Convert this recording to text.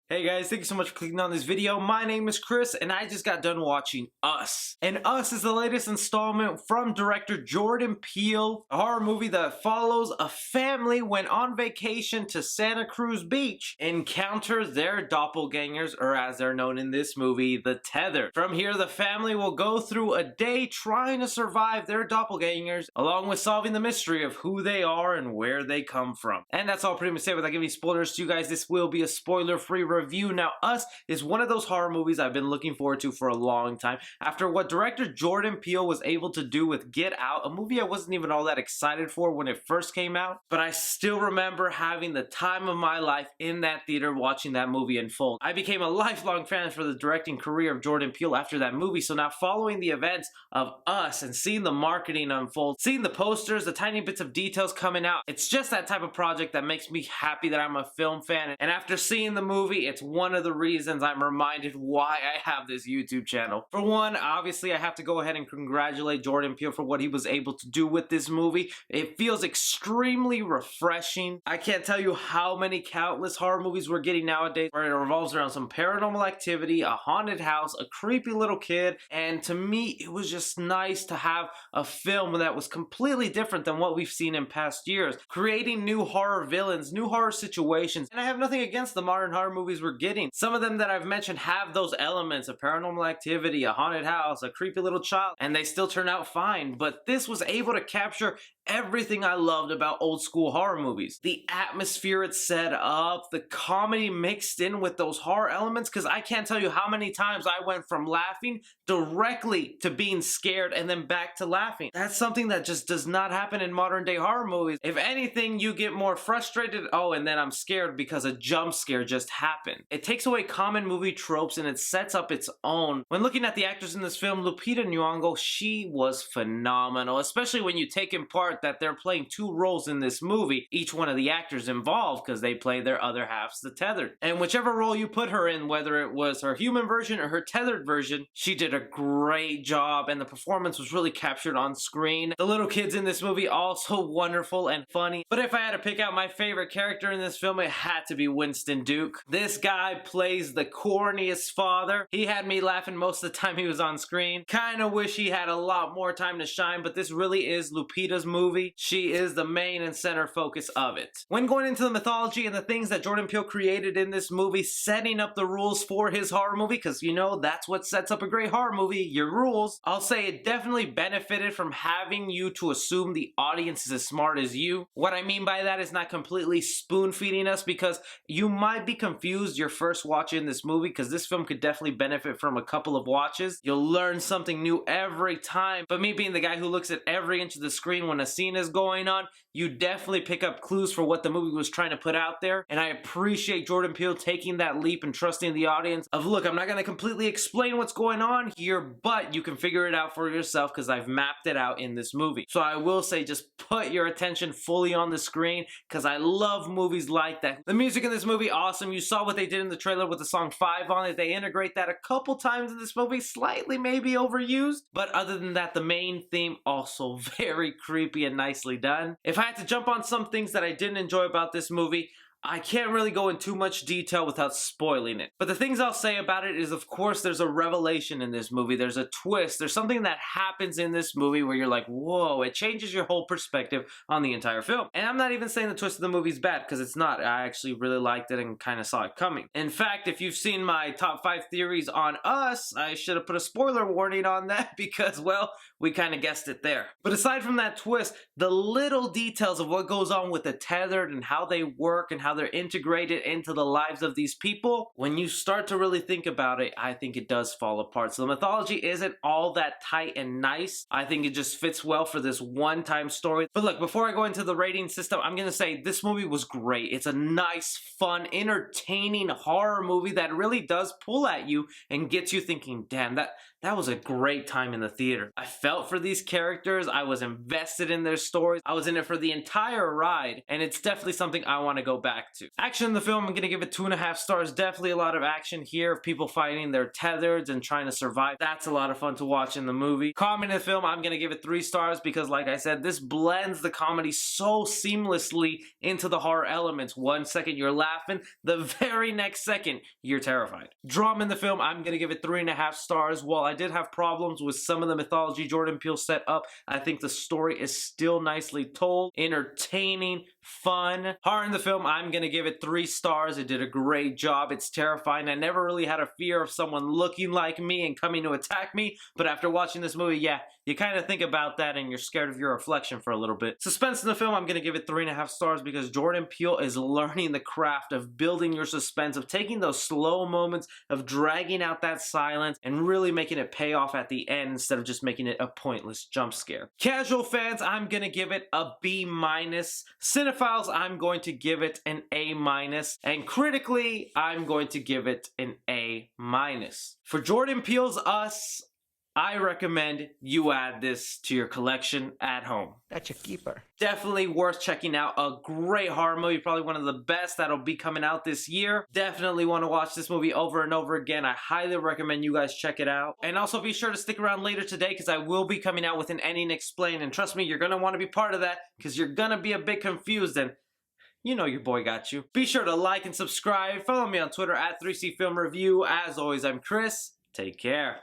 Hey guys, thank you so much for clicking on this video. My name is Chris and I just got done watching Us. And Us is the latest installment from director Jordan Peele, a horror movie that follows a family when on vacation to Santa Cruz Beach encounter their doppelgangers, or as they're known in this movie, the Tethered. From here, the family will go through a day trying to survive their doppelgangers, along with solving the mystery of who they are and where they come from. And that's all pretty much it. Without giving spoilers to you guys, this will be a spoiler-free review. Now, Us is one of those horror movies I've been looking forward to for a long time. After what director Jordan Peele was able to do with Get Out, a movie I wasn't even all that excited for when it first came out, but I still remember having the time of my life in that theater watching that movie unfold. I became a lifelong fan for the directing career of Jordan Peele after that movie, so now following the events of Us and seeing the marketing unfold, seeing the posters, the tiny bits of details coming out, it's just that type of project that makes me happy that I'm a film fan. And after seeing the movie, it's one of the reasons I'm reminded why I have this YouTube channel. For one, obviously I have to go ahead and congratulate Jordan Peele for what he was able to do with this movie. It feels extremely refreshing. I can't tell you how many countless horror movies we're getting nowadays where it revolves around some paranormal activity, a haunted house, a creepy little kid, and to me it was just nice to have a film that was completely different than what we've seen in past years, creating new horror villains, new horror situations. And I have nothing against the modern horror movies we're getting. Some of them that I've mentioned have those elements of paranormal activity, a haunted house, a creepy little child, and they still turn out fine. But this was able to capture everything I loved about old school horror movies. The atmosphere it set up, the comedy mixed in with those horror elements, because I can't tell you how many times I went from laughing directly to being scared and then back to laughing. That's something that just does not happen in modern day horror movies. If anything, you get more frustrated, oh, and then I'm scared because a jump scare just happened. It takes away common movie tropes and it sets up its own. When looking at the actors in this film, Lupita Nyong'o, she was phenomenal, especially when you take in part that they're playing two roles in this movie, each one of the actors involved, because they play their other halves, the Tethered. And whichever role you put her in, whether it was her human version or her tethered version, she did a great job and the performance was really captured on screen. The little kids in this movie also wonderful and funny. But if I had to pick out my favorite character in this film, it had to be Winston Duke. This guy plays the corniest father. He had me laughing most of the time he was on screen. Kinda wish he had a lot more time to shine, but this really is Lupita's movie. She is the main and center focus of it. When going into the mythology and the things that Jordan Peele created in this movie, setting up the rules for his horror movie, because you know that's what sets up a great horror movie, your rules, I'll say it definitely benefited from having you to assume the audience is as smart as you. What I mean by that is not completely spoon feeding us, because you might be confused your first watch in this movie, because this film could definitely benefit from a couple of watches. You'll learn something new every time, but me being the guy who looks at every inch of the screen when a scene is going on, you definitely pick up clues for what the movie was trying to put out there. And I appreciate Jordan Peele taking that leap and trusting the audience of, look, I'm not going to completely explain what's going on here, but you can figure it out for yourself because I've mapped it out in this movie. So I will say, just put your attention fully on the screen, because I love movies like that. The music in this movie, awesome. You saw what they did in the trailer with the song 5 on it. They integrate that a couple times in this movie, slightly maybe overused, but other than that, the main theme also very creepy and nicely done. If I had to jump on some things that I didn't enjoy about this movie, I can't really go in too much detail without spoiling it. But the things I'll say about it is, of course, there's a revelation in this movie. There's a twist. There's something that happens in this movie where you're like, whoa, it changes your whole perspective on the entire film. And I'm not even saying the twist of the movie's bad, because it's not. I actually really liked it and kind of saw it coming. In fact, if you've seen my top 5 theories on Us, I should have put a spoiler warning on that because, well, we kind of guessed it there. But aside from that twist, the little details of what goes on with the Tethered and how they work and how they're integrated into the lives of these people, when you start to really think about it, I think it does fall apart. So the mythology isn't all that tight and nice. I think it just fits well for this one-time story. But look, before I go into the rating system, I'm gonna say this movie was great. It's a nice, fun, entertaining horror movie that really does pull at you and gets you thinking, damn, that was a great time in the theater. I felt for these characters. I was invested in their stories. I was in it for the entire ride, and it's definitely something I want to go back back to. Action in the film, I'm gonna give it 2.5 stars. Definitely a lot of action here of people fighting their tethers and trying to survive. That's a lot of fun to watch in the movie. Comedy in the film, I'm gonna give it 3 stars because, like I said, this blends the comedy so seamlessly into the horror elements. 1 second you're laughing, the very next second you're terrified. Drama in the film, I'm gonna give it 3.5 stars. While I did have problems with some of the mythology Jordan Peele set up, I think the story is still nicely told, entertaining, fun. Horror in the film, I'm gonna give it 3 stars. It did a great job. It's terrifying. I never really had a fear of someone looking like me and coming to attack me, but after watching this movie, yeah, you kind of think about that and you're scared of your reflection for a little bit. Suspense in the film, I'm gonna give it 3.5 stars because Jordan Peele is learning the craft of building your suspense, of taking those slow moments, of dragging out that silence and really making it pay off at the end instead of just making it a pointless jump scare. Casual fans, I'm gonna give it a B-. Cinephiles, I'm going to give it an A-. And critically, I'm going to give it an A-. For Jordan Peele's Us, I recommend you add this to your collection at home. That's a keeper. Definitely worth checking out. A great horror movie, probably one of the best that'll be coming out this year. Definitely want to watch this movie over and over again. I highly recommend you guys check it out. And also be sure to stick around later today because I will be coming out with an Ending Explained. And trust me, you're going to want to be part of that because you're going to be a bit confused and you know your boy got you. Be sure to like and subscribe. Follow me on Twitter at 3C Film Review. As always, I'm Chris. Take care.